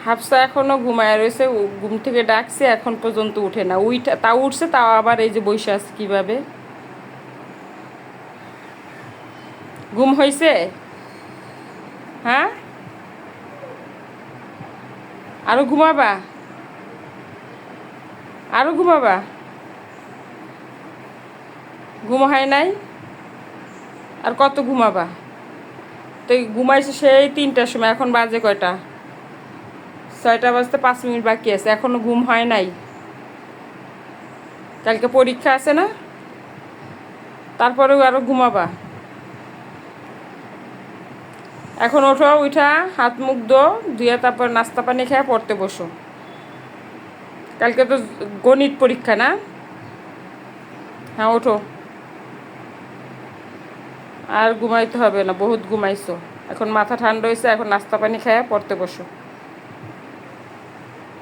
হাফসা এখনো ঘুমায় রয়েছে, ঘুম থেকে ডাকছে এখন পর্যন্ত উঠে না। তাও উঠছে, তাও আবার এই যে বসে আছে কীভাবে। ঘুম হয়েছে? হ্যাঁ, আরো ঘুমাবা? আরো ঘুমাবা? ঘুম হয় নাই? আর কত ঘুমাবা? তো ঘুমাইছে সেই 3টার সময়, এখন বাজে কয়টা? 6টা বাজতে 5 মিনিট বাকি আছে, এখনো ঘুম হয় নাই? কালকে পরীক্ষা আছে না? তারপরেও আরো ঘুমাবা? এখন ওঠো, উঠা হাত মুখ ধুয়ে তারপর নাস্তা পানি খেয়ে পড়তে বসো। কালকে তো গণিত পরীক্ষা না? হ্যাঁ ওঠো। আর ঘুমাইতে হবে না, বহুত ঘুমাইছো। এখন মাথা ঠান্ডা হয়েছে, এখন নাস্তা পানি খেয়ে পড়তে বসো।